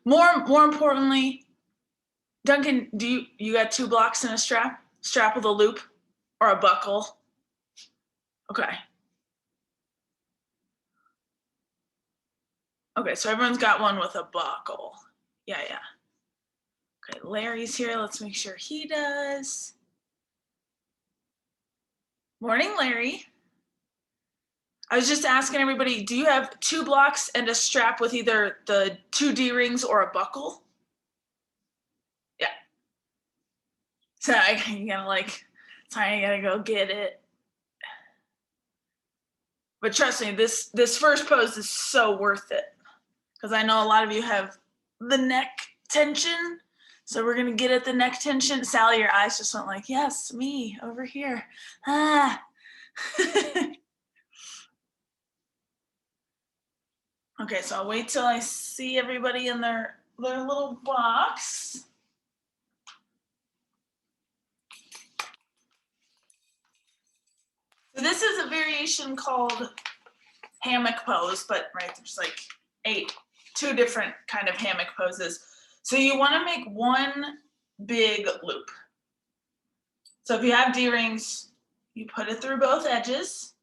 More importantly, Duncan, do you got 2 blocks and a strap? Strap with a loop or a buckle? Okay. Okay, so everyone's got one with a buckle. Yeah. Okay, Larry's here. Let's make sure he does. Morning, Larry. I was just asking everybody, do you have 2 blocks and a strap with either the 2 D-rings or a buckle? Yeah. So you gotta go get it. But trust me, this first pose is so worth it. Because I know a lot of you have the neck tension. So we're gonna get at the neck tension. Sally, your eyes just went like, yes, me over here. Ah. Okay, so I'll wait till I see everybody in their little box. So this is a variation called hammock pose, but right, there's like 2 different kind of hammock poses. So you want to make one big loop. So if you have D-rings, you put it through both edges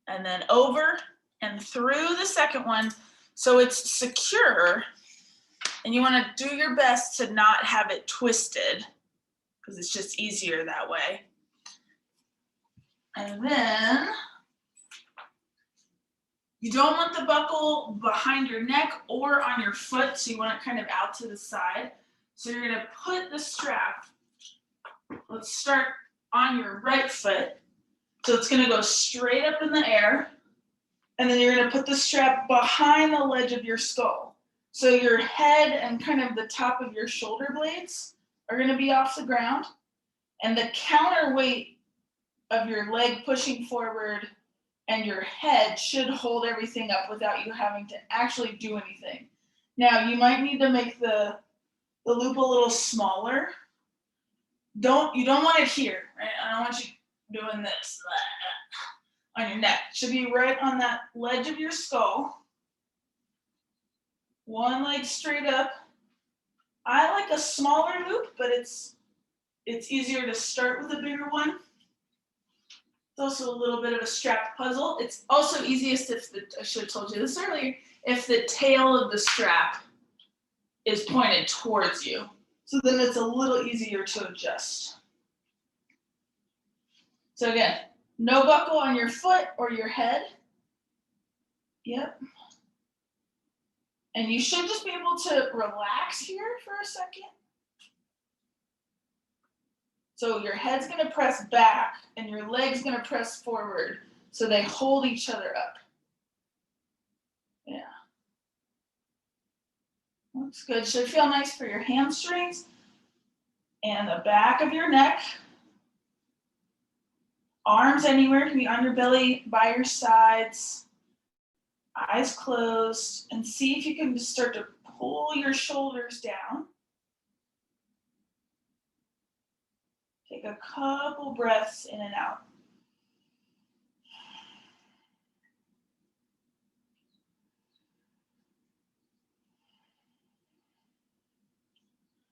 and then over and through the second one so it's secure, and you want to do your best to not have it twisted because it's just easier that way. And then you don't want the buckle behind your neck or on your foot, so you want it kind of out to the side. So you're gonna put the strap, let's start on your right foot. So it's gonna go straight up in the air, and then you're gonna put the strap behind the ledge of your skull. So your head and kind of the top of your shoulder blades are gonna be off the ground, and the counterweight of your leg pushing forward and your head should hold everything up without you having to actually do anything. Now, you might need to make the loop a little smaller. You don't want it here, right? I don't want you doing this on your neck. It should be right on that ledge of your skull. One leg straight up. I like a smaller loop, but it's easier to start with a bigger one. It's also a little bit of a strap puzzle. It's also easiest I should have told you this earlier, if the tail of the strap is pointed towards you. So then it's a little easier to adjust. So again, no buckle on your foot or your head. Yep. And you should just be able to relax here for a second. So your head's gonna press back and your leg's gonna press forward so they hold each other up. Yeah. Looks good. Should feel nice for your hamstrings and the back of your neck. Arms anywhere, can be on your belly, by your sides, eyes closed, and see if you can just start to pull your shoulders down. Take a couple breaths in and out.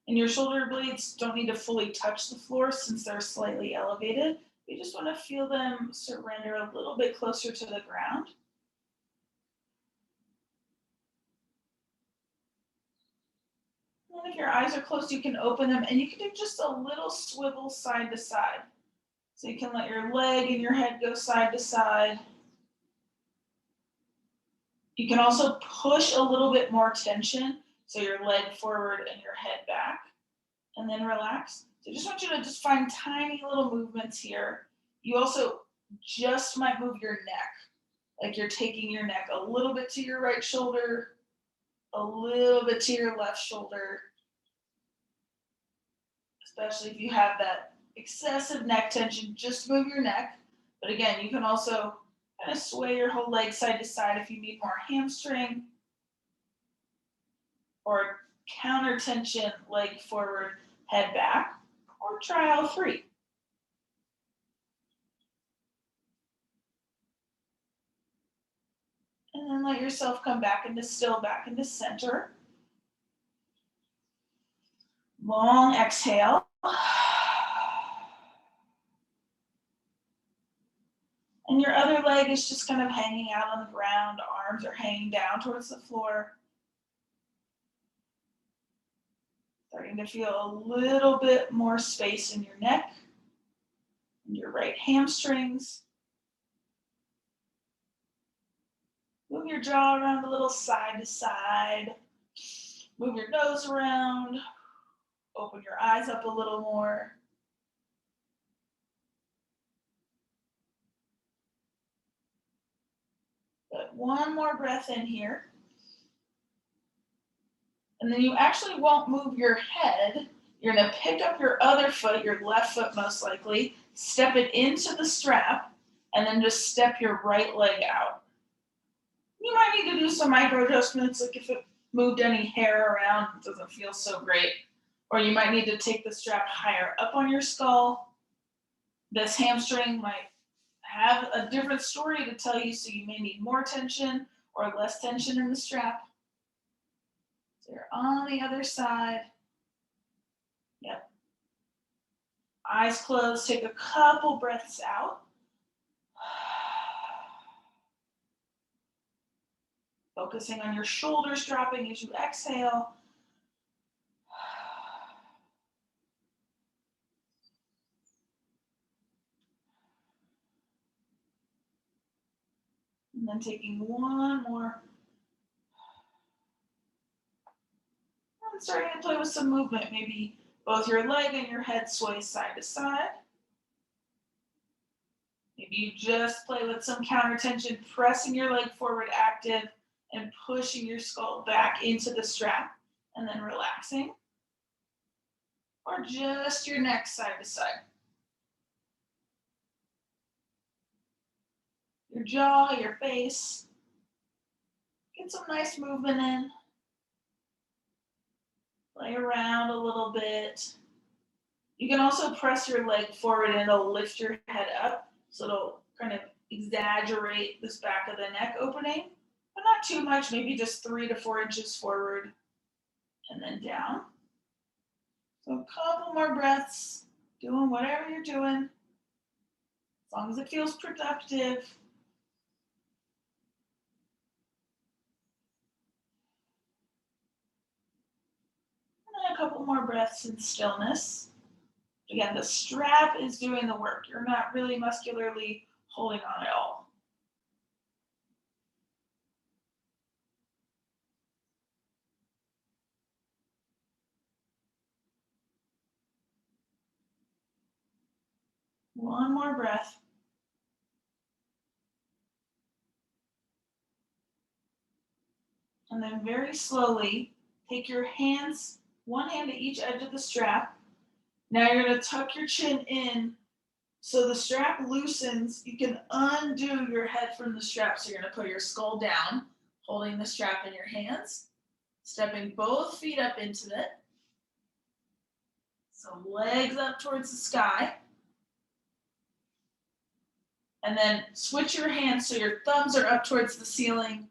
And your shoulder blades don't need to fully touch the floor since they're slightly elevated. You just want to feel them surrender a little bit closer to the ground. And if your eyes are closed, you can open them and you can do just a little swivel side to side. So you can let your leg and your head go side to side. You can also push a little bit more tension, so your leg forward and your head back, and then relax. So I just want you to just find tiny little movements here. You also just might move your neck, like you're taking your neck a little bit to your right shoulder, a little bit to your left shoulder, especially if you have that excessive neck tension, just move your neck. But again, you can also kind of sway your whole leg side to side if you need more hamstring or counter tension, leg forward, head back, or try all 3. And then let yourself come back into center. Long exhale. And your other leg is just kind of hanging out on the ground. Arms are hanging down towards the floor. Starting to feel a little bit more space in your neck and your right hamstrings. Move your jaw around a little side to side. Move your nose around. Open your eyes up a little more. Good. One more breath in here. And then you actually won't move your head. You're going to pick up your other foot, your left foot most likely, step it into the strap, and then just step your right leg out. You might need to do some micro adjustments, like if it moved any hair around, it doesn't feel so great. Or you might need to take the strap higher up on your skull. This hamstring might have a different story to tell you, so you may need more tension or less tension in the strap. So you're on the other side. Yep. Eyes closed, take a couple breaths out. Focusing on your shoulders dropping as you exhale. And then taking one more. And starting to play with some movement. Maybe both your leg and your head sway side to side. Maybe you just play with some counter tension, pressing your leg forward active and pushing your skull back into the strap and then relaxing. Or just your neck side to side. Your jaw, your face. Get some nice movement in. Play around a little bit. You can also press your leg forward and it'll lift your head up. So it'll kind of exaggerate this back of the neck opening, but not too much, maybe just 3 to 4 inches forward and then down. So a couple more breaths, doing whatever you're doing, as long as it feels productive. And then a couple more breaths in stillness. Again, the strap is doing the work. You're not really muscularly holding on at all. One more breath. And then very slowly, take your hands, one hand to each edge of the strap. Now you're going to tuck your chin in so the strap loosens. You can undo your head from the strap. So you're going to put your skull down, holding the strap in your hands, stepping both feet up into it. So legs up towards the sky. And then switch your hands so your thumbs are up towards the ceiling.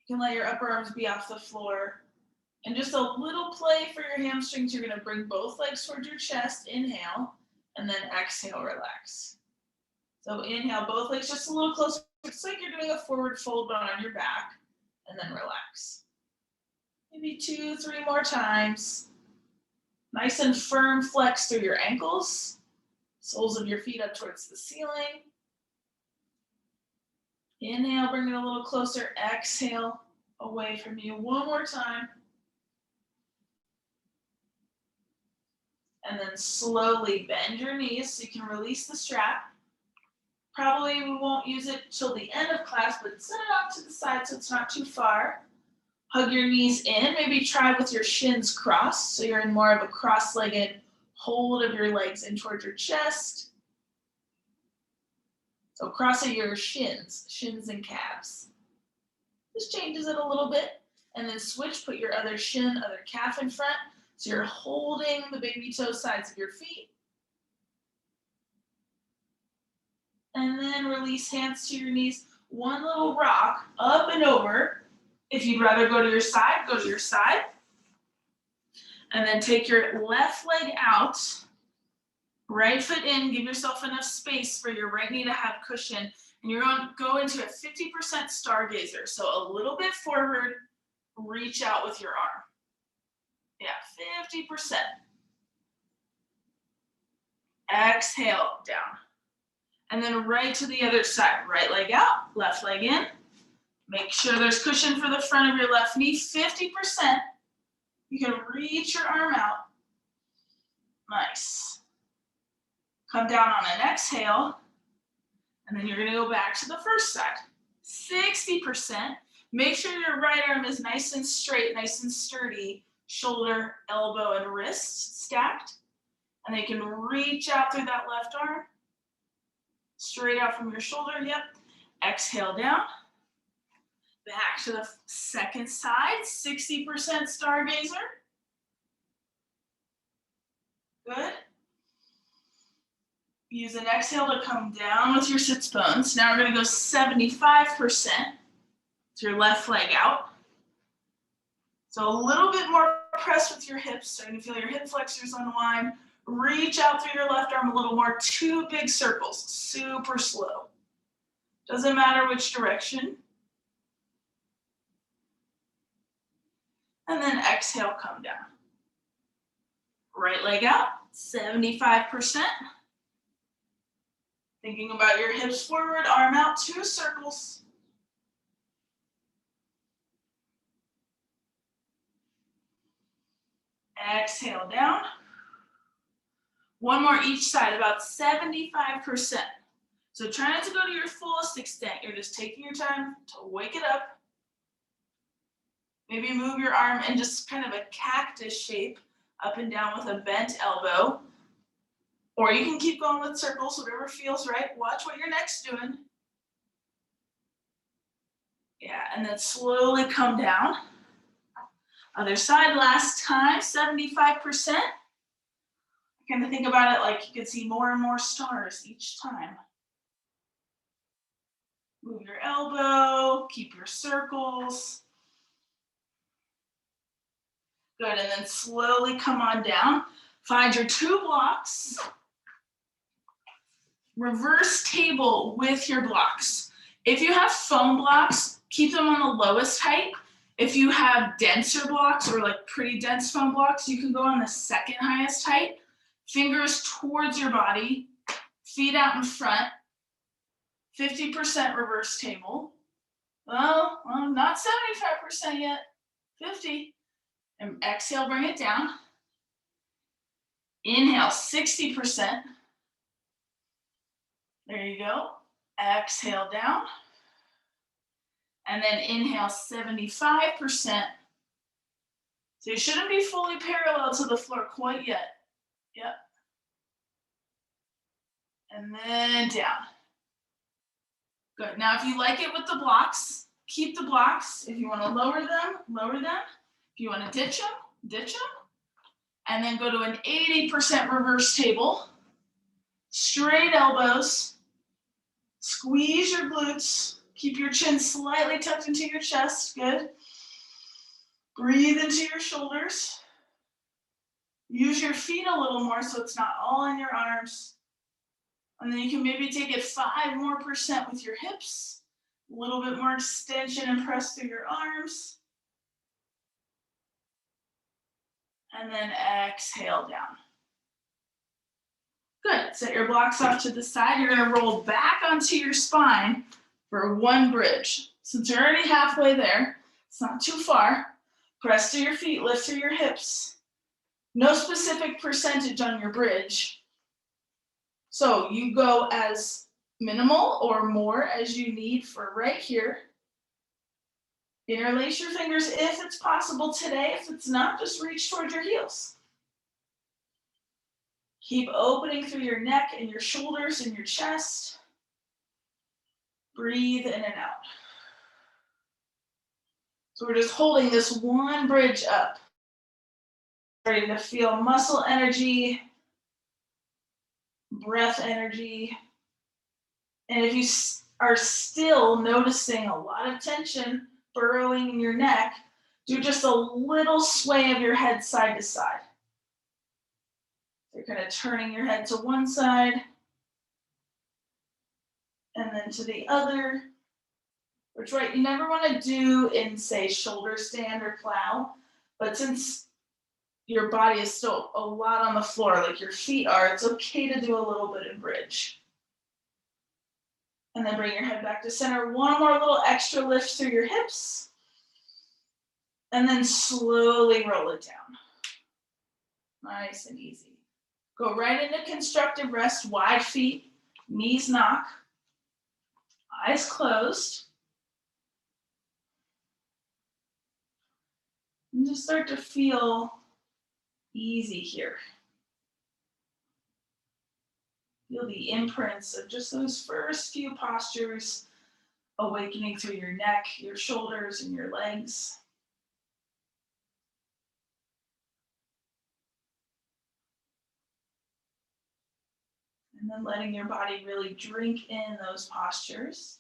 You can let your upper arms be off the floor. And just a little play for your hamstrings. You're going to bring both legs towards your chest. Inhale. And then exhale, relax. So inhale, both legs just a little closer. It's like you're doing a forward fold, but on your back. And then relax. Maybe 2, 3 more times. Nice and firm flex through your ankles. Soles of your feet up towards the ceiling. Inhale, bring it a little closer. Exhale, away from you. One more time. And then slowly bend your knees so you can release the strap. Probably we won't use it till the end of class, but set it off to the side so it's not too far. Hug your knees in. Maybe try with your shins crossed, so you're in more of a cross-legged hold of your legs in towards your chest. So crossing your shins and calves. This changes it a little bit. And then switch, put your other shin, other calf in front. So you're holding the baby toe sides of your feet. And then release hands to your knees. One little rock up and over. If you'd rather go to your side, go to your side. And then take your left leg out, right foot in, give yourself enough space for your right knee to have cushion. And you're going to go into a 50% stargazer. So a little bit forward, reach out with your arm. Yeah, 50%. Exhale down. And then right to the other side. Right leg out, left leg in. Make sure there's cushion for the front of your left knee, 50%. You can reach your arm out. Nice. Come down on an exhale, and then you're going to go back to the first side. 60%. Make sure your right arm is nice and straight, nice and sturdy. Shoulder, elbow, and wrist stacked. And then you can reach out through that left arm. Straight out from your shoulder, yep. Exhale down. Back to the second side, 60% stargazer. Good. Use an exhale to come down with your sits bones. Now we're going to go 75% to your left leg out. So a little bit more press with your hips, starting to feel your hip flexors unwind. Reach out through your left arm a little more, 2 big circles, super slow. Doesn't matter which direction. And then exhale, come down. Right leg out, 75%. Thinking about your hips forward, arm out, 2 circles. Exhale down. One more each side, about 75%. So try not to go to your fullest extent. You're just taking your time to wake it up. Maybe move your arm in just kind of a cactus shape, up and down with a bent elbow. Or you can keep going with circles, whatever feels right. Watch what your neck's doing. Yeah, and then slowly come down. Other side, last time, 75%. Kind of think about it like you can see more and more stars each time. Move your elbow, keep your circles. Good, and then slowly come on down. Find your 2 blocks. Reverse table with your blocks. If you have foam blocks, keep them on the lowest height. If you have denser blocks or like pretty dense foam blocks, you can go on the second highest height. Fingers towards your body, feet out in front. 50% reverse table. Well, not 75% yet. 50. And exhale, bring it down. Inhale, 60%. There you go. Exhale down. And then inhale, 75%. So you shouldn't be fully parallel to the floor quite yet. Yep. And then down. Good. Now, if you like it with the blocks, keep the blocks. If you want to lower them, lower them. If you want to ditch them, ditch them. And then go to an 80% reverse table. Straight elbows. Squeeze your glutes. Keep your chin slightly tucked into your chest. Good. Breathe into your shoulders. Use your feet a little more so it's not all in your arms. And then you can maybe take it 5% more with your hips. A little bit more extension and press through your arms. And then exhale down. Good. Set your blocks off to the side. You're going to roll back onto your spine for 1 bridge. Since you're already halfway there, it's not too far. Press through your feet, lift through your hips. No specific percentage on your bridge. So you go as minimal or more as you need for right here. Interlace your fingers if it's possible today. If it's not, just reach towards your heels. Keep opening through your neck and your shoulders and your chest. Breathe in and out. So we're just holding this 1 bridge up. Starting to feel muscle energy, breath energy. And if you are still noticing a lot of tension burrowing in your neck, Do just a little sway of your head side to side. You're kind of turning your head to one side and then to the other, which, right, you never want to do in, say, shoulder stand or plow, but since your body is still a lot on the floor, like your feet are, it's okay to do a little bit in bridge. And then bring your head back to center. One more little extra lift through your hips. And then slowly roll it down. Nice and easy. Go right into constructive rest, wide feet, knees knock, eyes closed. And just start to feel easy here. Feel the imprints of just those first few postures awakening through your neck, your shoulders, and your legs. And then letting your body really drink in those postures.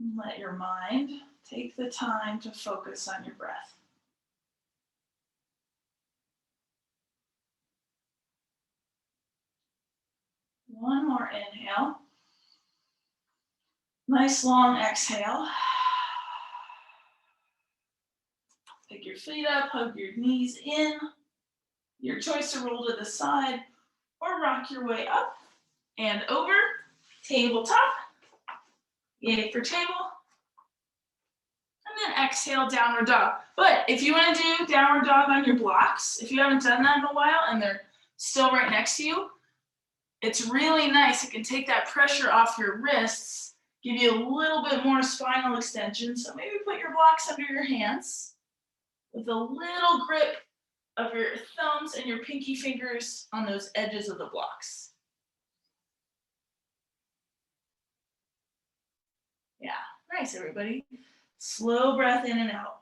And let your mind take the time to focus on your breath. One more inhale. Nice long exhale. Pick your feet up, hug your knees in. Your choice to roll to the side or rock your way up and over. Tabletop. Yay for table. And then exhale, downward dog. But if you want to do downward dog on your blocks, if you haven't done that in a while and they're still right next to you, it's really nice. It can take that pressure off your wrists, give you a little bit more spinal extension. So maybe put your blocks under your hands with a little grip of your thumbs and your pinky fingers on those edges of the blocks. Yeah, nice, everybody. Slow breath in and out.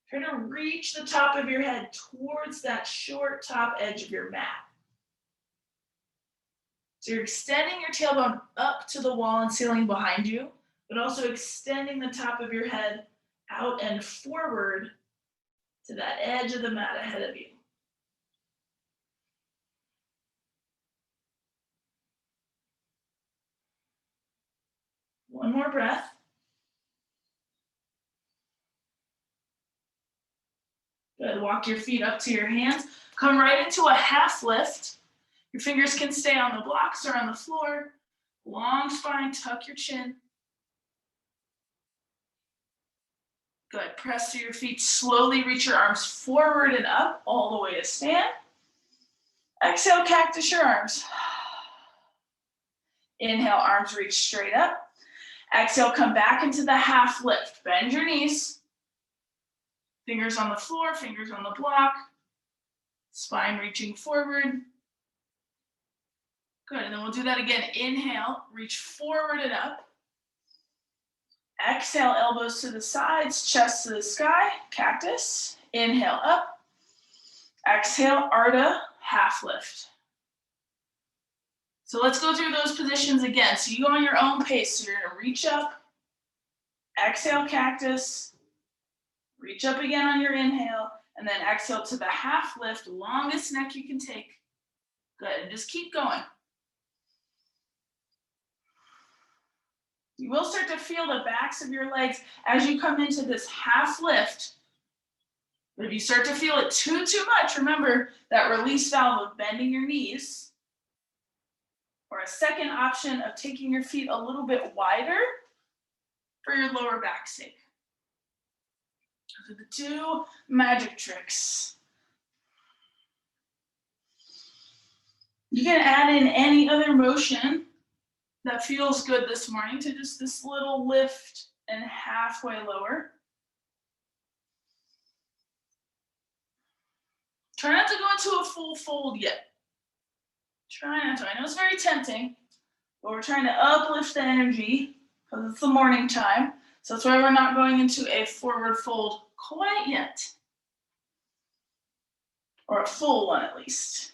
Try to reach the top of your head towards that short top edge of your mat. So you're extending your tailbone up to the wall and ceiling behind you, but also extending the top of your head out and forward to that edge of the mat ahead of you. One more breath. Good. Walk your feet up to your hands. Come right into a half lift. Your fingers can stay on the blocks or on the floor. Long spine, tuck your chin. Good. Press through your feet. Slowly reach your arms forward and up all the way to stand. Exhale, cactus your arms. Inhale, arms reach straight up. Exhale, come back into the half lift. Bend your knees. Fingers on the floor, fingers on the block. Spine reaching forward. Good, and then we'll do that again. Inhale, reach forward and up. Exhale, elbows to the sides, chest to the sky, cactus. Inhale, up. Exhale, Ardha, half lift. So let's go through those positions again. So you go on your own pace. So you're gonna reach up, exhale, cactus, reach up again on your inhale, and then exhale to the half lift, longest neck you can take. Good, and just keep going. You will start to feel the backs of your legs as you come into this half lift. But if you start to feel it too much, remember that release valve of bending your knees, or a second option of taking your feet a little bit wider for your lower back sake. Those are the two magic tricks. You can add in any other motion that feels good this morning to just this little lift and halfway lower. Try not to go into a full fold yet. Try not to. I know it's very tempting, but we're trying to uplift the energy because it's the morning time. So that's why we're not going into a forward fold quite yet. Or a full one at least.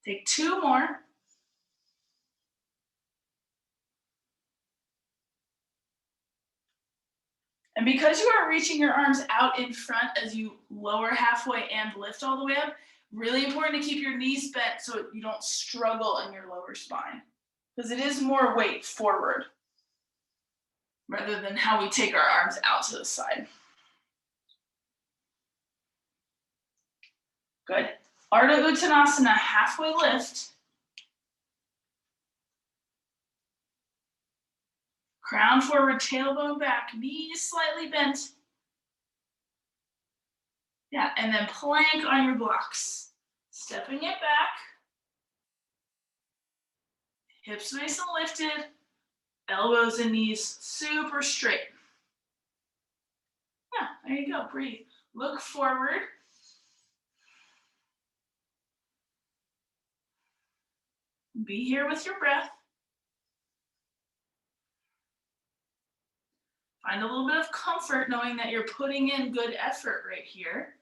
Take 2 more. And because you are reaching your arms out in front as you lower halfway and lift all the way up, really important to keep your knees bent so you don't struggle in your lower spine. Because it is more weight forward rather than how we take our arms out to the side. Good. Ardha Uttanasana, halfway lift. Crown forward, tailbone back, knees slightly bent. Yeah, and then plank on your blocks. Stepping it back. Hips nice and lifted. Elbows and knees super straight. Yeah, there you go, breathe. Look forward. Be here with your breath. Find a little bit of comfort knowing that you're putting in good effort right here.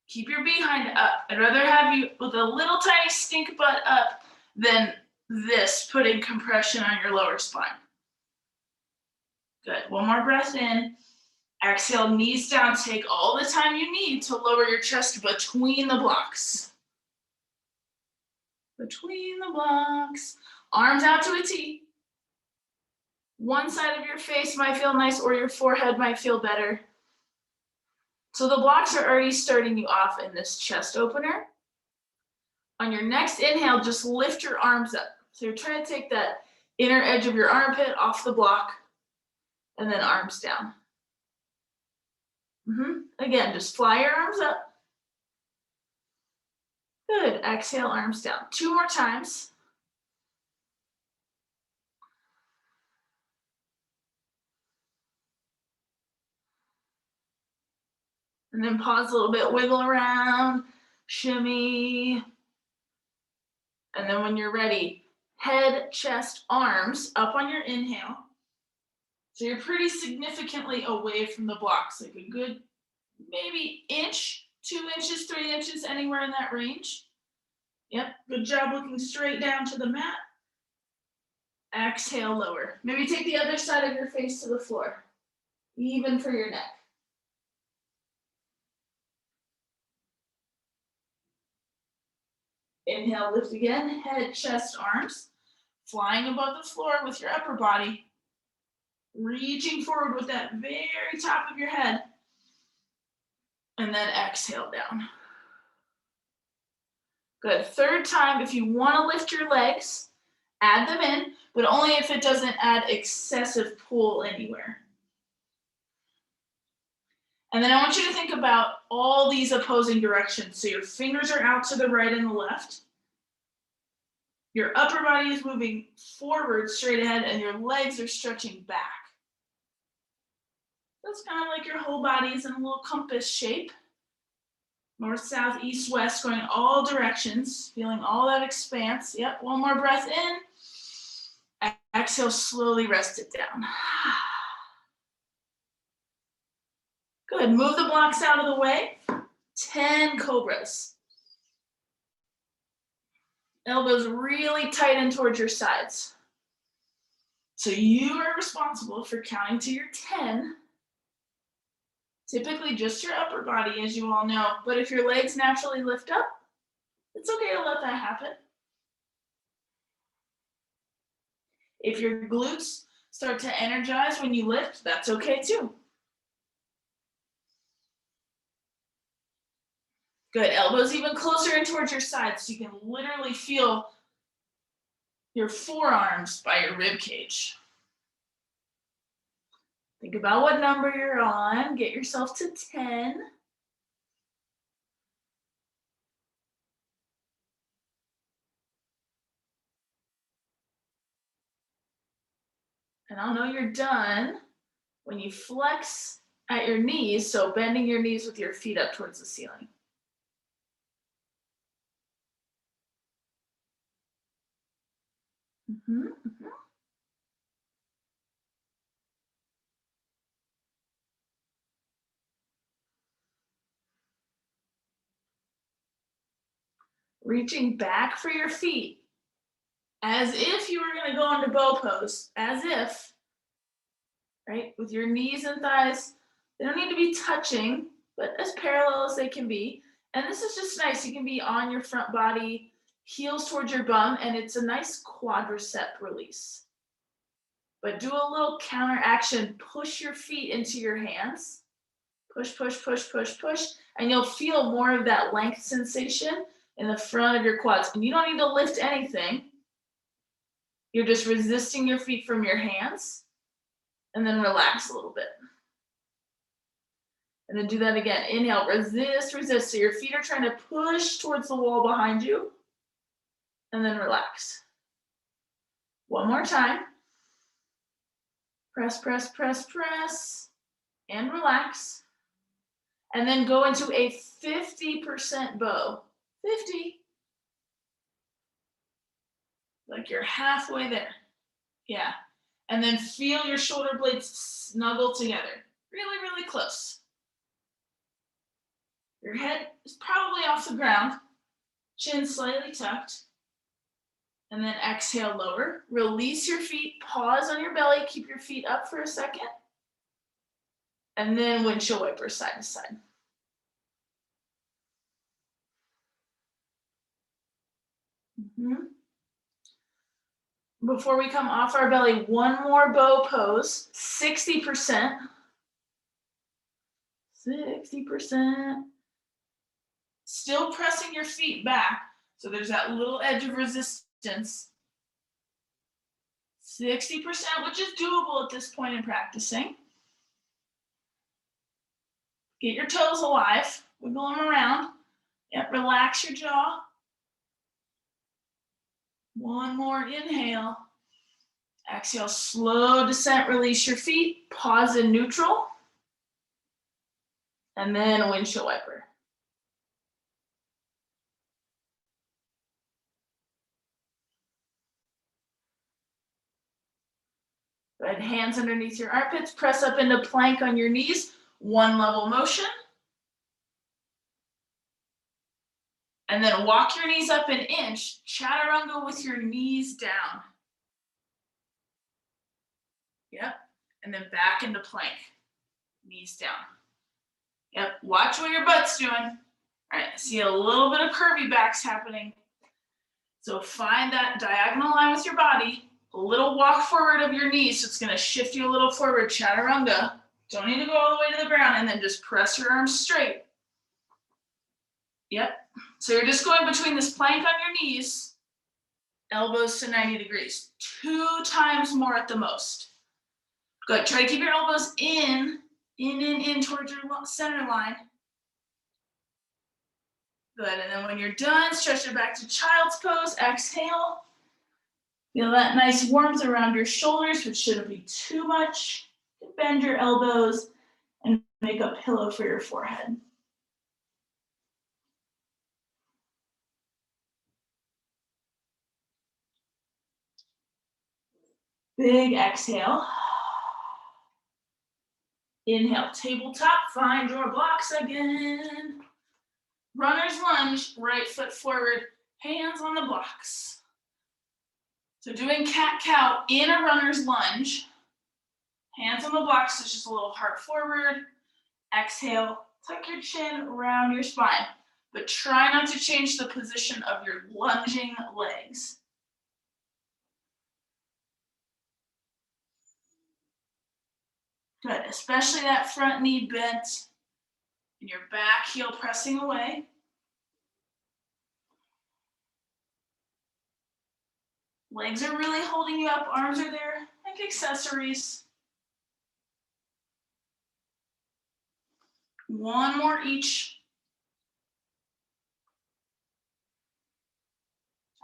Keep your behind up. I'd rather have you with a little tiny stink butt up than this, putting compression on your lower spine. Good. One more breath in. Exhale, knees down. Take all the time you need to lower your chest between the blocks. Between the blocks. Arms out to a T. One side of your face might feel nice or your forehead might feel better. So the blocks are already starting you off in this chest opener. On your next inhale, just lift your arms up. So you're trying to take that inner edge of your armpit off the block and then arms down. Again, just fly your arms up. Good. Exhale, arms down. 2 more times. And then pause a little bit, wiggle around, shimmy. And then when you're ready, head, chest, arms up on your inhale. So you're pretty significantly away from the blocks, like a good maybe inch, 2 inches, 3 inches, anywhere in that range. Yep, good job looking straight down to the mat. Exhale, lower. Maybe take the other side of your face to the floor, even for your neck. Inhale, lift again, head, chest, arms. Flying above the floor with your upper body. Reaching forward with that very top of your head. And then exhale down. Good. 3rd time, if you want to lift your legs, add them in, but only if it doesn't add excessive pull anywhere. And then I want you to think about all these opposing directions. So your fingers are out to the right and the left. Your upper body is moving forward straight ahead and your legs are stretching back. That's kind of like your whole body is in a little compass shape. North, south, east, west, going all directions, feeling all that expanse. Yep, one more breath in. Exhale, slowly rest it down. Good, move the blocks out of the way. 10 cobras. Elbows really tighten towards your sides. So you are responsible for counting to your 10. Typically just your upper body, as you all know. But if your legs naturally lift up, it's okay to let that happen. If your glutes start to energize when you lift, that's okay too. Good, elbows even closer in towards your sides so you can literally feel your forearms by your rib cage. Think about what number you're on. Get yourself to 10. And I'll know you're done when you flex at your knees, so bending your knees with your feet up towards the ceiling. Reaching back for your feet as if you were going to go into bow pose, as if, right, with your knees and thighs. They don't need to be touching, but as parallel as they can be. And this is just nice. You can be on your front body, heels towards your bum, and it's a nice quadricep release. But do a little counter action. Push your feet into your hands. Push, push, push, push, push. And you'll feel more of that length sensation in the front of your quads. And you don't need to lift anything. You're just resisting your feet from your hands. And then relax a little bit. And then do that again. Inhale, resist, resist. So your feet are trying to push towards the wall behind you. And then relax. One more time. Press, press, press, press. And relax. And then go into a 50% bow. 50. Like you're halfway there. Yeah. And then feel your shoulder blades snuggle together. Really, really close. Your head is probably off the ground. Chin slightly tucked. And then exhale, lower. Release your feet. Pause on your belly. Keep your feet up for a second. And then windshield wiper side to side. Before we come off our belly, one more bow pose, 60%. 60%. Still pressing your feet back, so there's that little edge of resistance. 60%, which is doable at this point in practicing. Get your toes alive, wiggle them around. Yep, relax your jaw. One more inhale. Exhale, slow descent, release your feet. Pause in neutral. And then a windshield wiper. Good, hands underneath your armpits. Press up into plank on your knees. One level motion. And then walk your knees up an inch. Chaturanga with your knees down. Yep. And then back into plank. Knees down. Yep. Watch what your butt's doing. All right. I see a little bit of curvy backs happening. So find that diagonal line with your body. A little walk forward of your knees. So it's going to shift you a little forward. Chaturanga. Don't need to go all the way to the ground. And then just press your arms straight. Yep. So you're just going between this plank on your knees, elbows to 90 degrees. 2 times more at the most. Good. Try to keep your elbows in towards your center line. Good. And then when you're done, stretch it back to child's pose. Exhale. Feel that nice warmth around your shoulders, which shouldn't be too much. Bend your elbows and make a pillow for your forehead. Big exhale. Inhale, tabletop, find your blocks again. Runner's lunge, right foot forward, hands on the blocks. So doing cat-cow in a runner's lunge, hands on the blocks, so just a little heart forward. Exhale, tuck your chin around your spine, but try not to change the position of your lunging legs. Good, especially that front knee bent and your back heel pressing away. Legs are really holding you up, arms are there like accessories. One more each.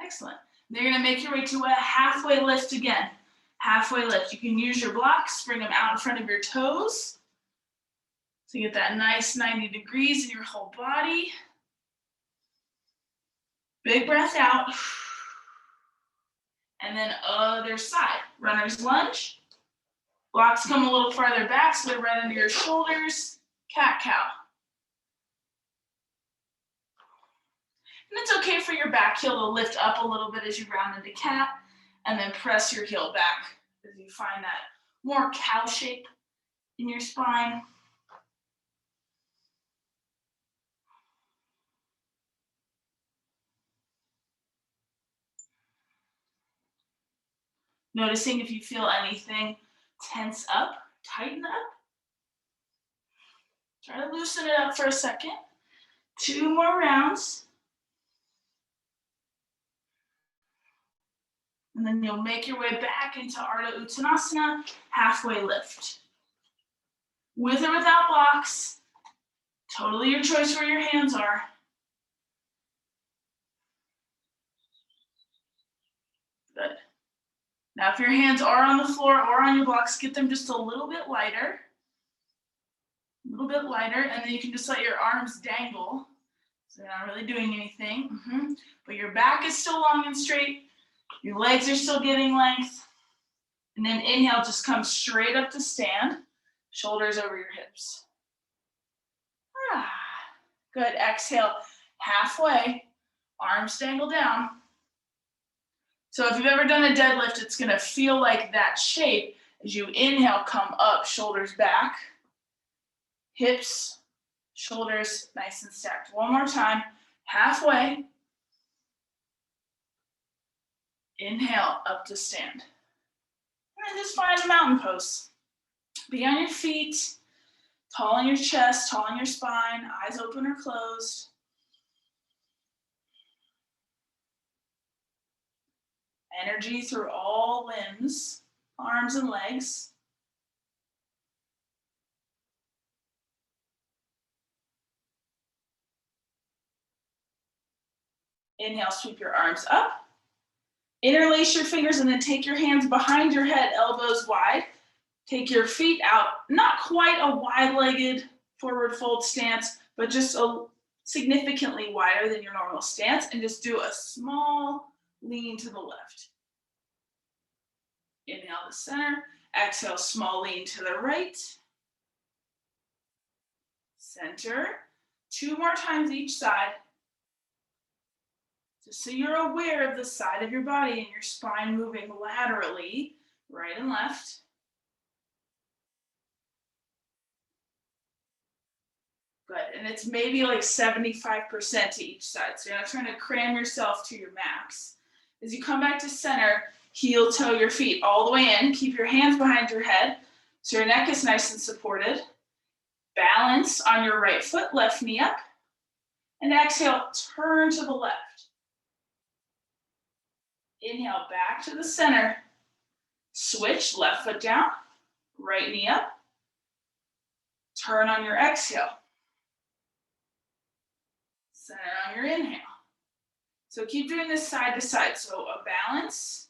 Excellent. Then you're gonna make your way to a halfway lift again. Halfway lift. You can use your blocks, bring them out in front of your toes. So you get that nice 90 degrees in your whole body. Big breath out. And then other side. Runner's lunge. Blocks come a little farther back so they're right under your shoulders. Cat-cow. And it's okay for your back heel to lift up a little bit as you round into cat, and then press your heel back as you find that more cow shape in your spine. Noticing if you feel anything tense up, tighten up. Try to loosen it up for a second. 2 more rounds. And then you'll make your way back into Ardha Uttanasana, halfway lift. With or without blocks, totally your choice where your hands are. Good. Now if your hands are on the floor or on your blocks, get them just a little bit lighter. A little bit lighter, and then you can just let your arms dangle. So they're not really doing anything. But your back is still long and straight. Your legs are still getting length. And then inhale, just come straight up to stand. Shoulders over your hips. Good. Exhale, halfway. Arms dangle down. So if you've ever done a deadlift, it's going to feel like that shape as you inhale, come up, shoulders back. Hips, shoulders, nice and stacked. One more time, halfway. Inhale, up to stand. And then just find a mountain pose. Be on your feet, tall in your chest, tall in your spine, eyes open or closed. Energy through all limbs, arms and legs. Inhale, sweep your arms up. Interlace your fingers and then take your hands behind your head, elbows wide. Take your feet out, not quite a wide-legged forward fold stance, but just a significantly wider than your normal stance, and just do a small lean to the left. Inhale to center, exhale, small lean to the right. Center, 2 more times each side. Just so you're aware of the side of your body and your spine moving laterally, right and left. Good, and it's maybe like 75% to each side, so you're not trying to cram yourself to your max. As you come back to center, heel toe your feet all the way in. Keep your hands behind your head so your neck is nice and supported. Balance on your right foot, left knee up. And exhale, turn to the left. Inhale, back to the center. Switch, left foot down, right knee up. Turn on your exhale. Center on your inhale. So keep doing this side to side. So a balance,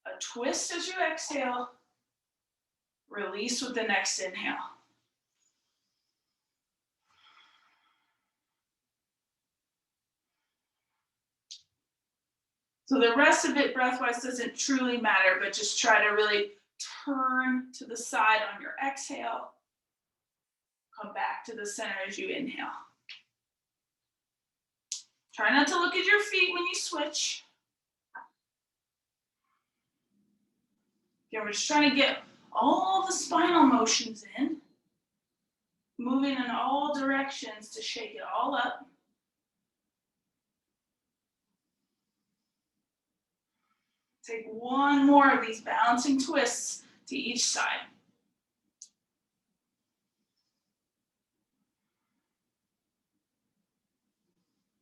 a twist as you exhale, release with the next inhale. So the rest of it, breath-wise, doesn't truly matter, but just try to really turn to the side on your exhale. Come back to the center as you inhale. Try not to look at your feet when you switch. Again, we're just trying to get all the spinal motions in, moving in all directions to shake it all up. Take one more of these balancing twists to each side.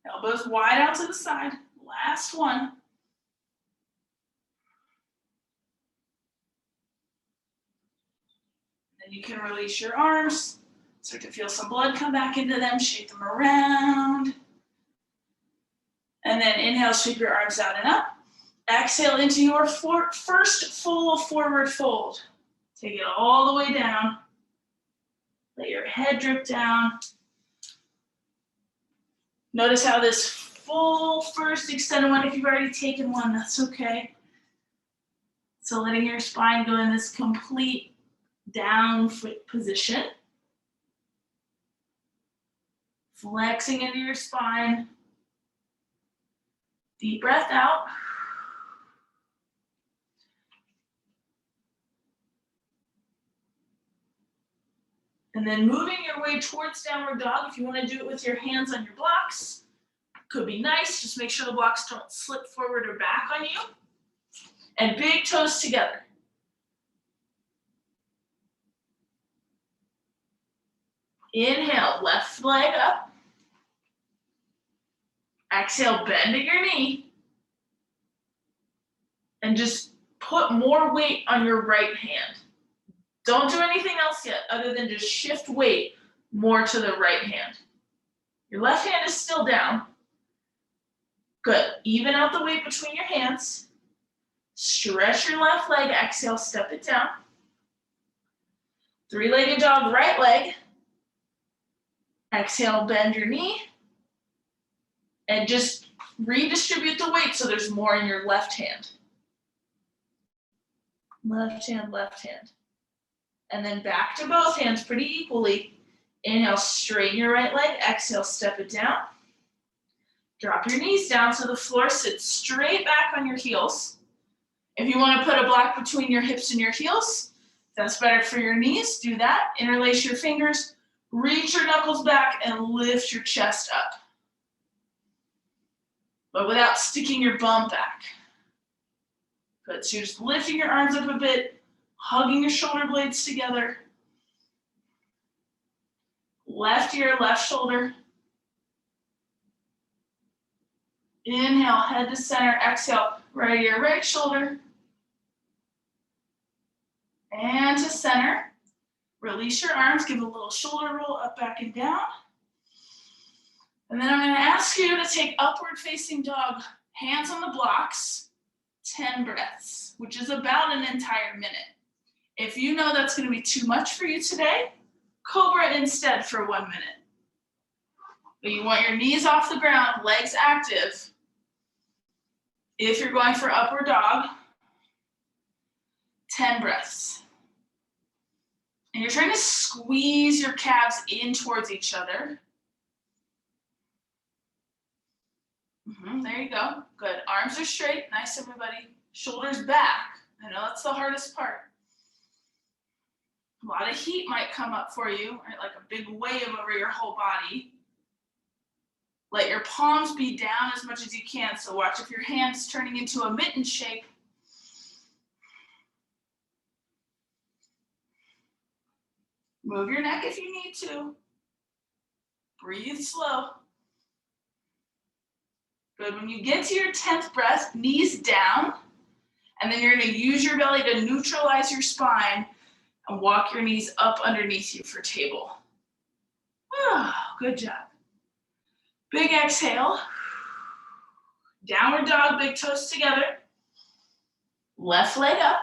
Elbows wide out to the side. Last one. Then you can release your arms. Start to feel some blood come back into them. Shake them around. And then inhale, sweep your arms out and up. Exhale into your first full forward fold. Take it all the way down. Let your head drip down. Notice how this full first extended one. If you've already taken one, that's okay. So letting your spine go in this complete down foot position. Flexing into your spine. Deep breath out. And then moving your way towards downward dog. If you want to do it with your hands on your blocks, could be nice. Just make sure the blocks don't slip forward or back on you. And big toes together. Inhale, left leg up. Exhale, bend at your knee. And just put more weight on your right hand. Don't do anything else yet other than just shift weight more to the right hand. Your left hand is still down. Good. Even out the weight between your hands. Stretch your left leg. Exhale, step it down. Three-legged dog, right leg. Exhale, bend your knee. And just redistribute the weight so there's more in your left hand. Left hand, left hand. And then back to both hands pretty equally. Inhale, straighten your right leg. Exhale, step it down. Drop your knees down to the floor. Sit straight back on your heels. If you want to put a block between your hips and your heels, that's better for your knees. Do that. Interlace your fingers. Reach your knuckles back and lift your chest up. But without sticking your bum back. Good. So you're just lifting your arms up a bit, hugging your shoulder blades together. Left ear, left shoulder. Inhale, head to center. Exhale, right ear, right shoulder. And to center. Release your arms. Give a little shoulder roll up, back, and down. And then I'm going to ask you to take upward facing dog, hands on the blocks, 10 breaths, which is about an entire minute. If you know that's going to be too much for you today, cobra instead for 1 minute. But you want your knees off the ground, legs active. If you're going for upward dog, 10 breaths. And you're trying to squeeze your calves in towards each other. There you go. Good. Arms are straight. Nice, everybody. Shoulders back. I know that's the hardest part. A lot of heat might come up for you, right? Like a big wave over your whole body. Let your palms be down as much as you can. So watch if your hand's turning into a mitten shape. Move your neck if you need to. Breathe slow. Good. When you get to your 10th breath, knees down, and then you're going to use your belly to neutralize your spine and walk your knees up underneath you for table. Oh, good job. Big exhale. Downward dog, big toes together. Left leg up.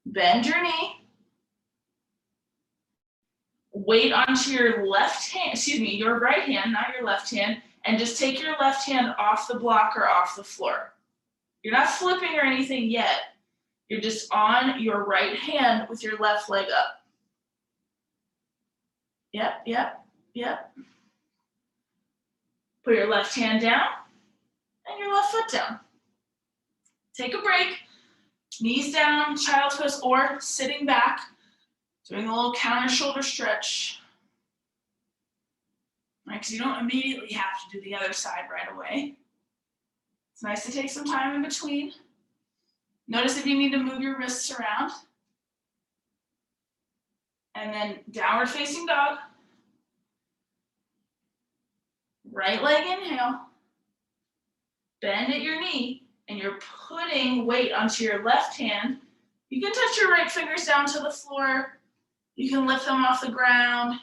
Bend your knee. Weight onto your left hand, your right hand, not your left hand, and just take your left hand off the block or off the floor. You're not flipping or anything yet. You're just on your right hand with your left leg up. Yep. Put your left hand down and your left foot down. Take a break. Knees down, child's pose, or sitting back. Doing a little counter shoulder stretch. Right, because you don't immediately have to do the other side right away. It's nice to take some time in between. Notice if you need to move your wrists around. And then downward facing dog. Right leg inhale. Bend at your knee, and you're putting weight onto your left hand. You can touch your right fingers down to the floor. You can lift them off the ground.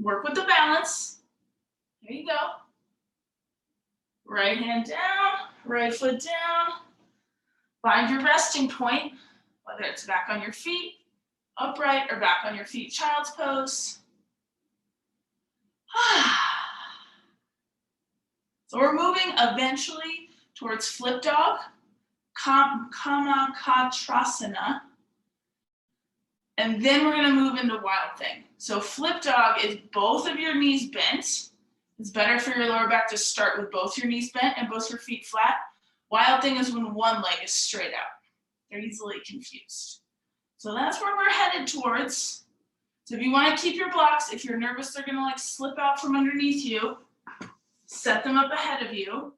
Work with the balance. There you go. Right hand down, right foot down. Find your resting point, whether it's back on your feet, upright or back on your feet, child's pose. So we're moving eventually towards flip dog, Kamakhatrasana, and then we're gonna move into wild thing. So flip dog is both of your knees bent. It's better for your lower back to start with both your knees bent and both your feet flat. Wild thing is when one leg is straight out. They're easily confused. So that's where we're headed towards. So if you want to keep your blocks, if you're nervous they're gonna like slip out from underneath you, set them up ahead of you.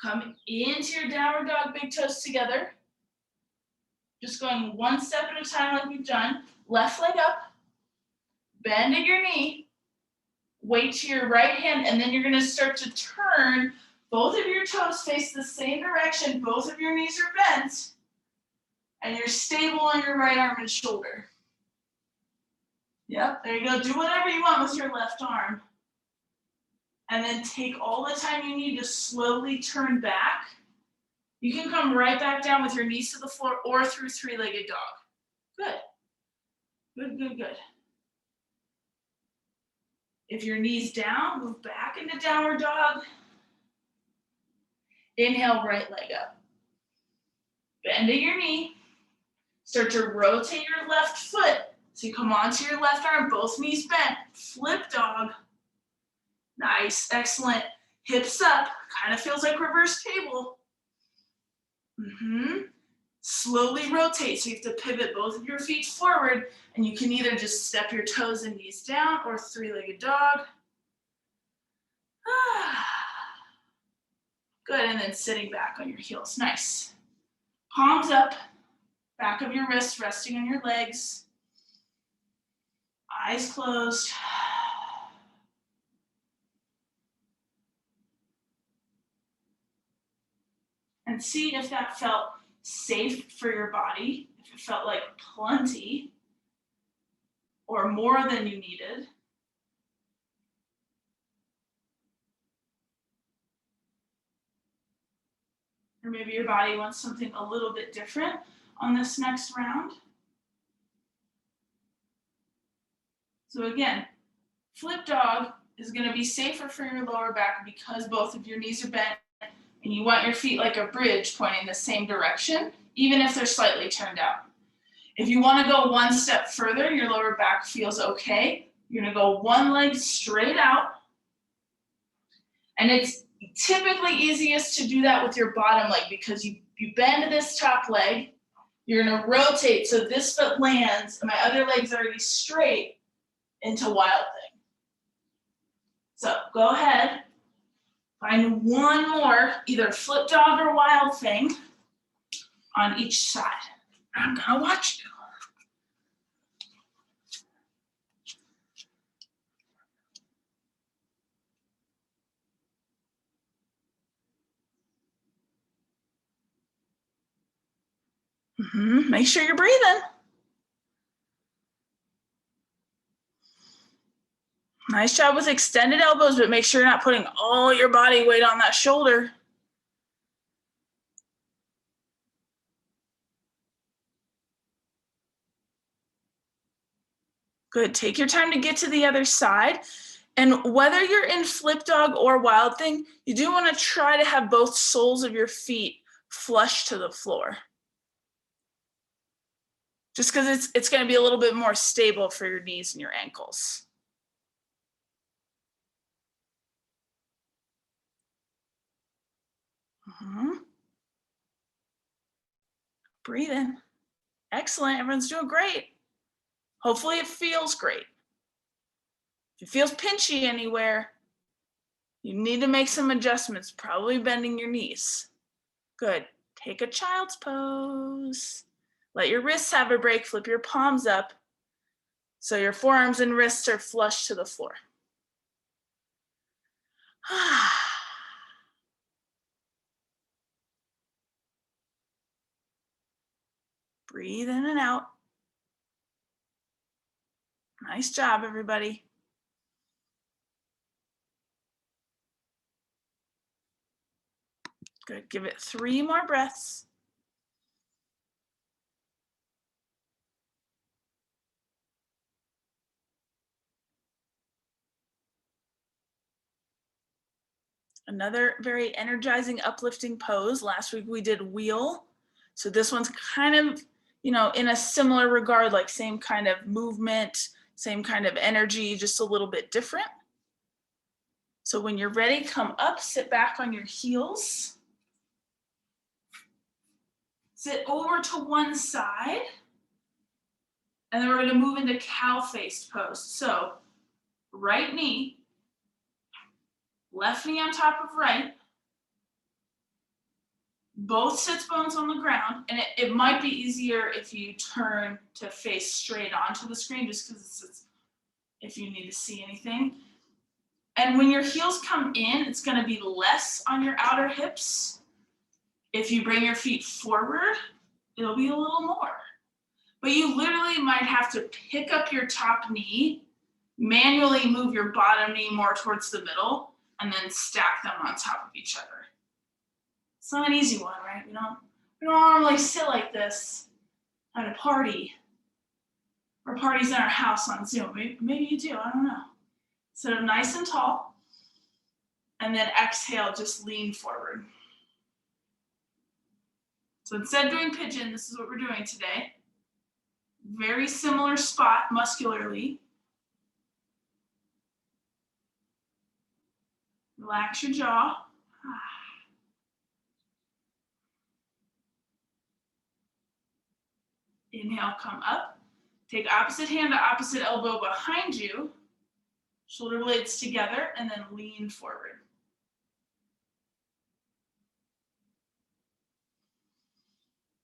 Come into your downward dog, big toes together. Just going one step at a time like we've done. Left leg up, bend at your knee, weight to your right hand, and then you're gonna start to turn. Both of your toes face the same direction, both of your knees are bent, and you're stable on your right arm and shoulder. Yep, there you go. Do whatever you want with your left arm. And then take all the time you need to slowly turn back. You can come right back down with your knees to the floor or through three-legged dog. Good. Good, good, good. If your knee's down, move back into downward dog. Inhale, right leg up. Bend at your knee. Start to rotate your left foot. So you come onto your left arm, both knees bent. Flip dog. Nice, excellent. Hips up, kind of feels like reverse table. Slowly rotate, so you have to pivot both of your feet forward, and you can either just step your toes and knees down or three-legged dog. Good, and then sitting back on your heels, nice. Palms up, back of your wrists resting on your legs. Eyes closed. And see if that felt safe for your body, if it felt like plenty or more than you needed. Or maybe your body wants something a little bit different on this next round. So again, flip dog is going to be safer for your lower back because both of your knees are bent and you want your feet like a bridge pointing the same direction, even if they're slightly turned out. If you want to go one step further, your lower back feels okay, you're going to go one leg straight out. And it's typically easiest to do that with your bottom leg because you bend this top leg, you're going to rotate so this foot lands and my other leg's already straight into wild thing. So go ahead. Find one more, either flip dog or wild thing on each side. I'm gonna watch you. Make sure you're breathing. Nice job with extended elbows, but make sure you're not putting all your body weight on that shoulder. Good, take your time to get to the other side. And whether you're in flip dog or wild thing, you do want to try to have both soles of your feet flush to the floor. Just because it's going to be a little bit more stable for your knees and your ankles. Breathe in. Excellent, everyone's doing great. Hopefully it feels great. If it feels pinchy anywhere, you need to make some adjustments, probably bending your knees. Good, take a child's pose. Let your wrists have a break, flip your palms up so your forearms and wrists are flush to the floor. Breathe in and out. Nice job, everybody. Good, give it 3 more breaths. Another very energizing, uplifting pose. Last week we did wheel. So this one's kind of, you know, in a similar regard, like same kind of movement, same kind of energy, just a little bit different. So when you're ready, come up, sit back on your heels. Sit over to one side. And then we're going to move into cow-faced pose. So right knee, left knee on top of right, both sits bones on the ground, and it might be easier if you turn to face straight onto the screen, just because it's if you need to see anything. And when your heels come in, it's going to be less on your outer hips. If you bring your feet forward, it'll be a little more. But you literally might have to pick up your top knee, manually move your bottom knee more towards the middle, and then stack them on top of each other. It's not an easy one, right? We don't normally sit like this at a party or parties in our house on Zoom. Maybe you do, I don't know. Sit up nice and tall, and then exhale, just lean forward. So instead of doing pigeon, this is what we're doing today. Very similar spot muscularly. Relax your jaw. Inhale, come up. Take opposite hand to opposite elbow behind you. Shoulder blades together, and then lean forward.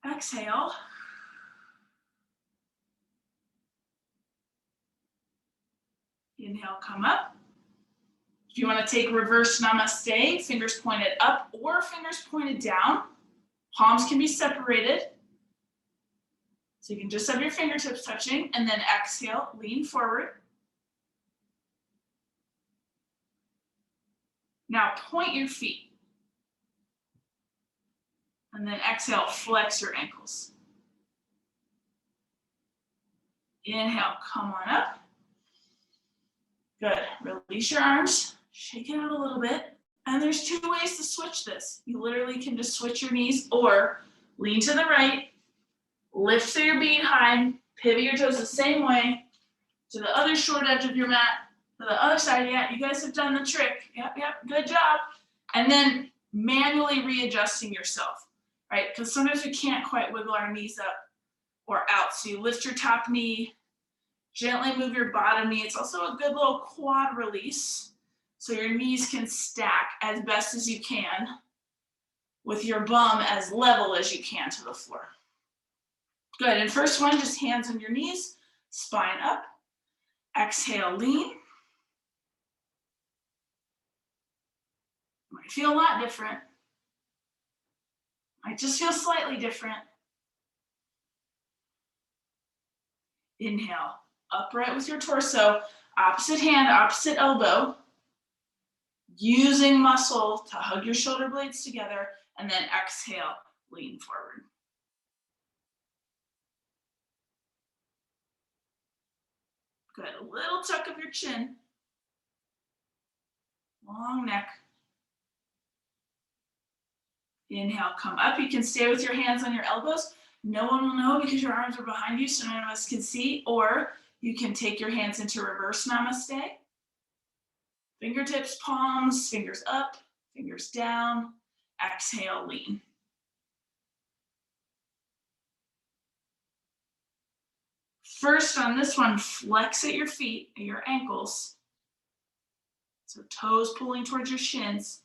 Exhale. Inhale, come up. If you want to take reverse namaste, fingers pointed up or fingers pointed down. Palms can be separated. So you can just have your fingertips touching, and then exhale, lean forward. Now point your feet. And then exhale, flex your ankles. Inhale, come on up. Good, release your arms, shake it out a little bit. And there's two ways to switch this. You literally can just switch your knees or lean to the right, lift through your bead high, pivot your toes the same way to the other short edge of your mat, to the other side. Yeah, you guys have done the trick. Yep, good job. And then manually readjusting yourself, right? Because sometimes we can't quite wiggle our knees up or out. So you lift your top knee, gently move your bottom knee. It's also a good little quad release, so your knees can stack as best as you can with your bum as level as you can to the floor. Good, and first one, just hands on your knees, spine up. Exhale, lean. Might feel a lot different. Might just feel slightly different. Inhale, upright with your torso, opposite hand, opposite elbow, using muscle to hug your shoulder blades together, and then exhale, lean forward. Good, a little tuck of your chin, long neck. Inhale, come up. You can stay with your hands on your elbows. No one will know because your arms are behind you, so none of us can see, or you can take your hands into reverse namaste. Fingertips, palms, fingers up, fingers down. Exhale, lean. First on this one, flex at your feet, at your ankles. So toes pulling towards your shins.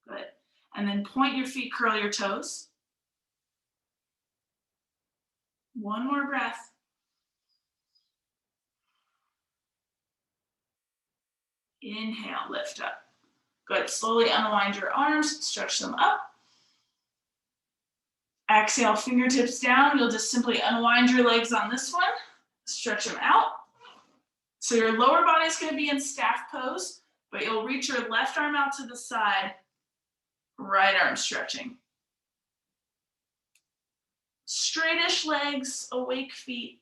Good. And then point your feet, curl your toes. One more breath. Inhale, lift up. Good, slowly unwind your arms, stretch them up. Exhale, fingertips down. You'll just simply unwind your legs on this one, stretch them out. So your lower body is going to be in staff pose, but you'll reach your left arm out to the side, right arm stretching. Straightish legs, awake feet.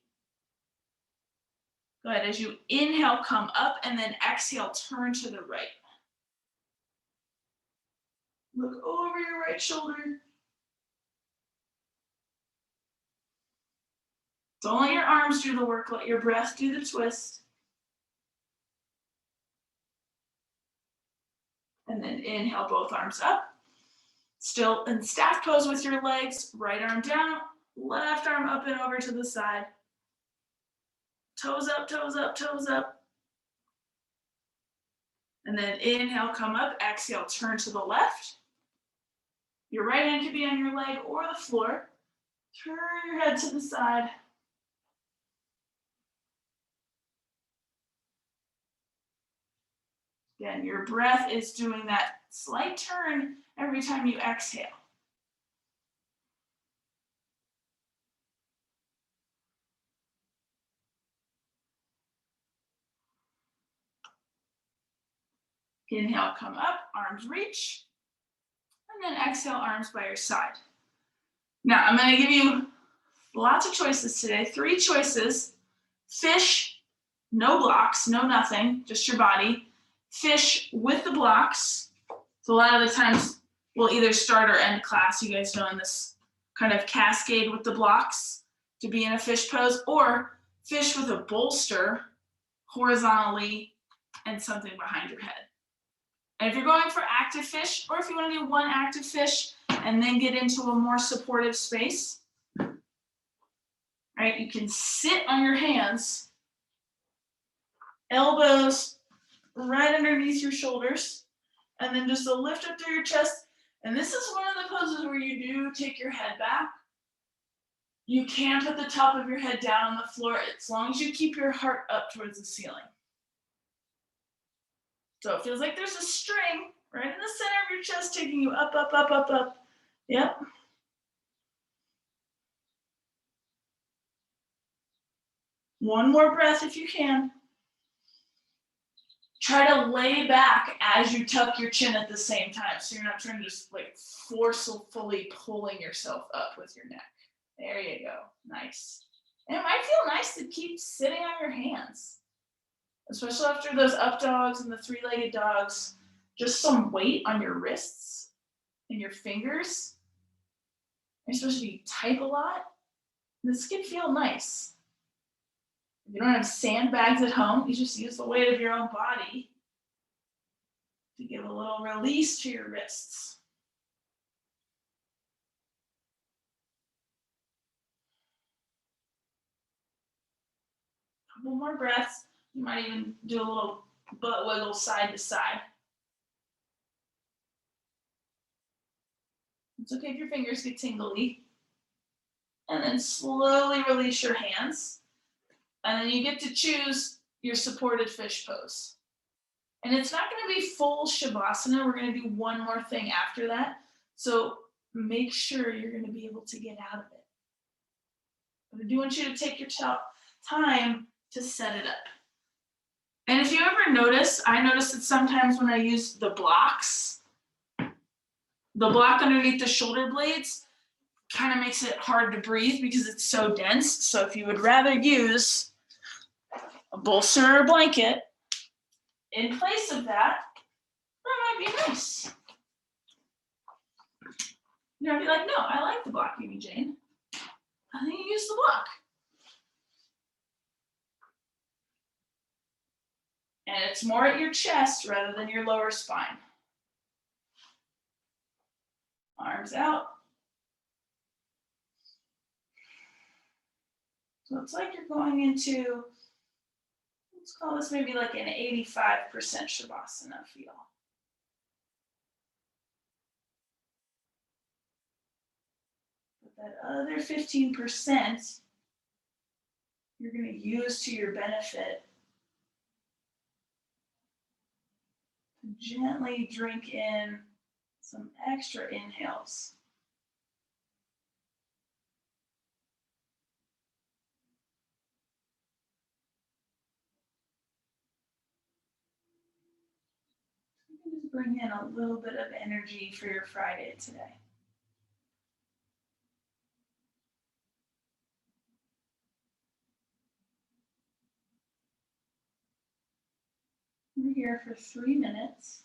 Good, as you inhale, come up, and then exhale, turn to the right. Look over your right shoulder. Don't let your arms do the work, let your breath do the twist. And then inhale, both arms up. Still in staff pose with your legs, right arm down, left arm up and over to the side. Toes up, toes up, toes up. And then inhale, come up, exhale, turn to the left. Your right hand could be on your leg or the floor. Turn your head to the side. Again, your breath is doing that slight turn every time you exhale. Inhale, come up, arms reach. And then exhale, arms by your side. Now, I'm going to give you lots of choices today. 3 choices. Fish, no blocks, no nothing, just your body. Fish with the blocks. So a lot of the times we'll either start or end class, you guys know, in this kind of cascade with the blocks to be in a fish pose, or fish with a bolster horizontally and something behind your head. And if you're going for active fish, or if you want to do one active fish and then get into a more supportive space, right? You can sit on your hands, elbows right underneath your shoulders, and then just a lift up through your chest. And this is one of the poses where you do take your head back. You can put the top of your head down on the floor as long as you keep your heart up towards the ceiling. So it feels like there's a string right in the center of your chest taking you up, up, up, up, up. Yep. One more breath if you can. Try to lay back as you tuck your chin at the same time. So you're not trying to just like forcefully pulling yourself up with your neck. There you go. Nice. And it might feel nice to keep sitting on your hands, especially after those up dogs and the 3-legged dogs. Just some weight on your wrists and your fingers. You're supposed to be type a lot. This can feel nice. If you don't have sandbags at home, you just use the weight of your own body to give a little release to your wrists. Couple more breaths. You might even do a little butt wiggle side to side. It's okay if your fingers get tingly. And then slowly release your hands. And then you get to choose your supported fish pose. And it's not going to be full Shavasana. We're going to do one more thing after that. So make sure you're going to be able to get out of it. But I do want you to take your time to set it up. And if you ever notice, I notice that sometimes when I use the blocks, the block underneath the shoulder blades kind of makes it hard to breathe because it's so dense. So if you would rather use a bolster or a blanket in place of that, that might be nice. You're gonna be like, no, I like the block, Amy Jane. I think you use the block. And it's more at your chest rather than your lower spine. Arms out. So it's like you're going into, let's call this maybe like an 85% Shavasana feel. But that other 15%, you're going to use to your benefit to gently drink in some extra inhales. You can just bring in a little bit of energy for your Friday today. We're here for 3 minutes.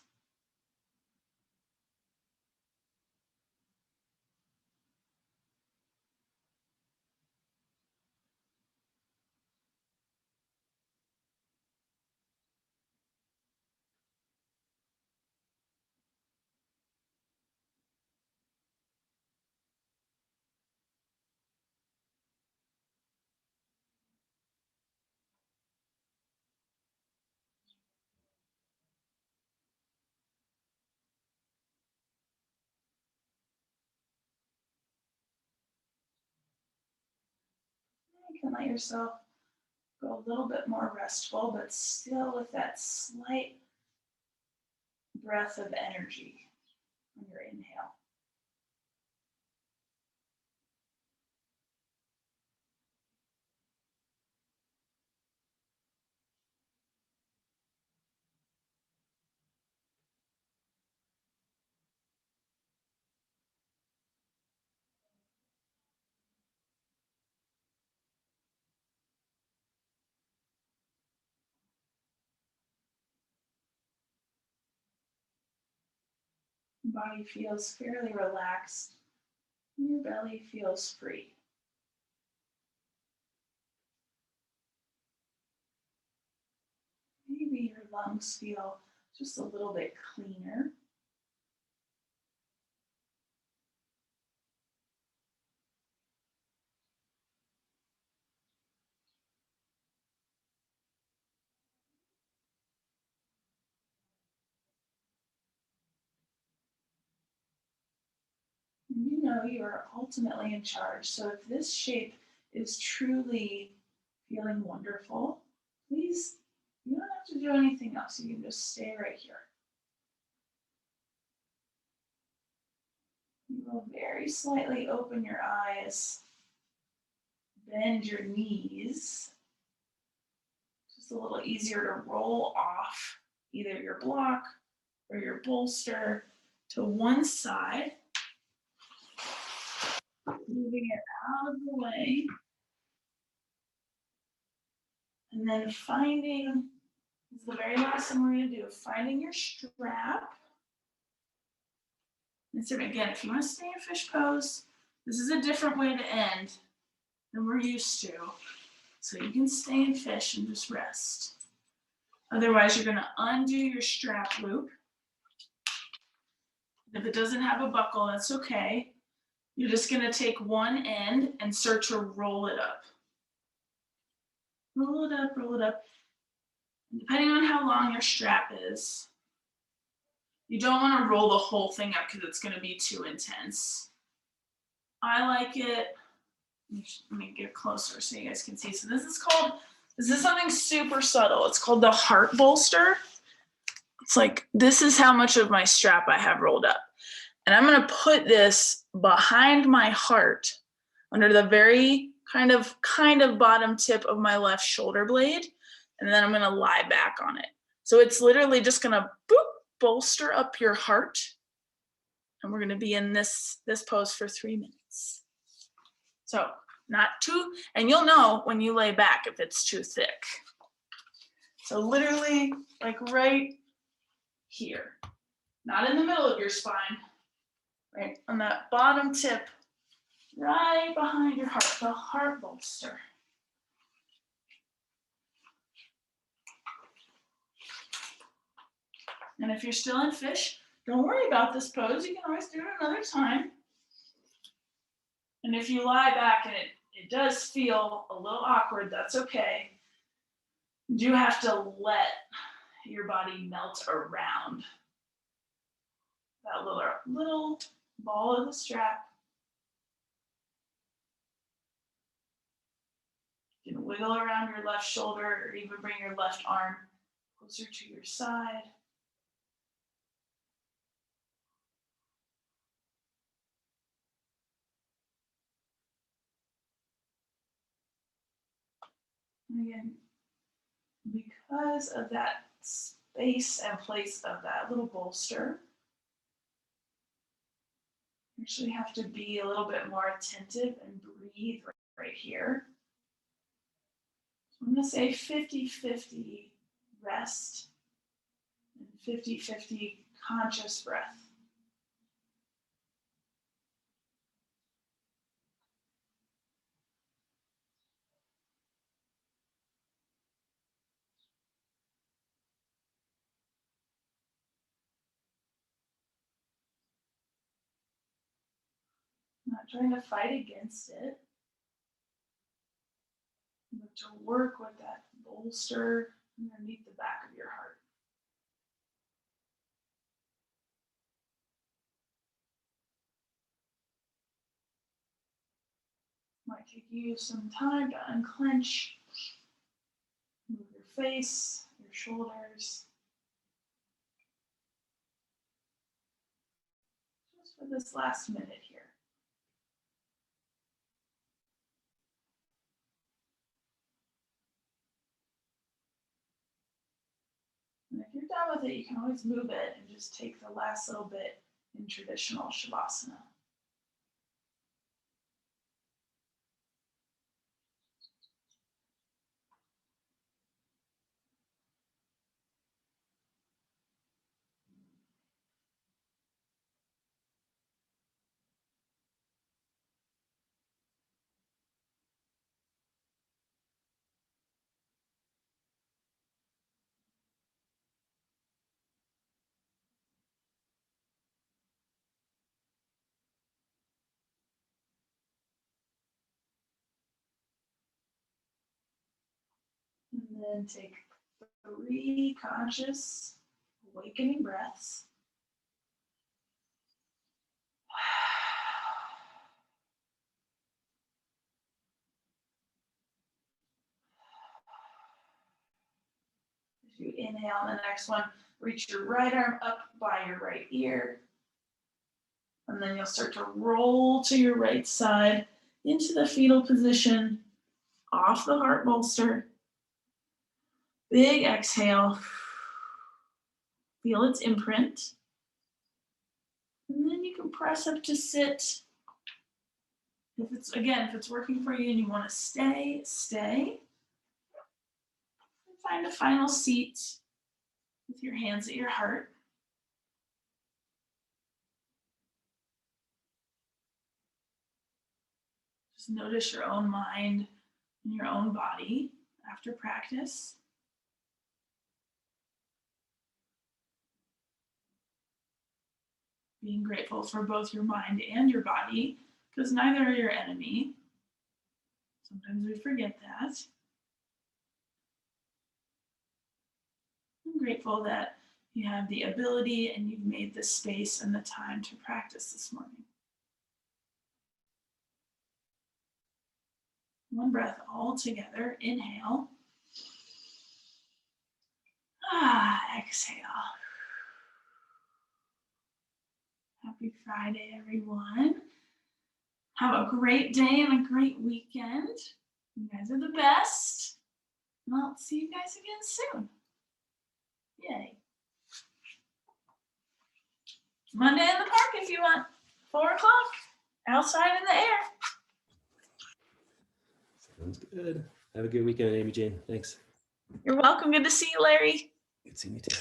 you can let yourself go a little bit more restful, but still with that slight breath of energy on your inhale. Your body feels fairly relaxed, and your belly feels free. Maybe your lungs feel just a little bit cleaner. And you know you are ultimately in charge. So if this shape is truly feeling wonderful, please, you don't have to do anything else. You can just stay right here. You will very slightly open your eyes, bend your knees, just a little easier to roll off either your block or your bolster to one side, moving it out of the way. And then finding, this is the very last thing we're going to do, finding your strap. And so again, if you want to stay in fish pose, this is a different way to end than we're used to. So you can stay in fish and just rest. Otherwise, you're going to undo your strap loop. If it doesn't have a buckle, that's okay. You're just going to take one end and start to roll it up. Roll it up, roll it up. And depending on how long your strap is, you don't want to roll the whole thing up because it's going to be too intense. I like it. Let me get closer so you guys can see. So this is something super subtle. It's called the heart bolster. It's like, this is how much of my strap I have rolled up. And I'm going to put this behind my heart under the very kind of bottom tip of my left shoulder blade. And then I'm going to lie back on it. So it's literally just going to bolster up your heart. And we're going to be in this pose for 3 minutes. So not too, and you'll know when you lay back if it's too thick. So literally like right here, not in the middle of your spine, right on that bottom tip, right behind your heart, the heart bolster. And if you're still in fish, don't worry about this pose. You can always do it another time. And if you lie back and it does feel a little awkward, that's okay. You do have to let your body melt around that little ball of the strap. You can wiggle around your left shoulder or even bring your left arm closer to your side. And again, because of that space and place of that little bolster, you actually have to be a little bit more attentive and breathe right here. So I'm going to say 50-50 rest and 50-50 conscious breath. Not trying to fight against it, but to work with that bolster underneath the back of your heart. My take you some time to unclench. Move your face, your shoulders. Just for this last minute here. And if you're done with it, you can always move it and just take the last little bit in traditional Shavasana. And then take 3 conscious, awakening breaths. As you inhale on the next one, reach your right arm up by your right ear. And then you'll start to roll to your right side into the fetal position, off the heart bolster. Big exhale. Feel its imprint. And then you can press up to sit. If it's working for you and you want to stay, stay. And find a final seat with your hands at your heart. Just notice your own mind and your own body after practice. Being grateful for both your mind and your body, because neither are your enemy. Sometimes we forget that. I'm grateful that you have the ability and you've made the space and the time to practice this morning. One breath all together. Inhale. Exhale. Happy Friday, everyone. Have a great day and a great weekend. You guys are the best. And I'll see you guys again soon. Yay. Monday in the park if you want. 4 o'clock. Outside in the air. Sounds good. Have a good weekend, Amy Jane. Thanks. You're welcome. Good to see you, Larry. Good seeing you too.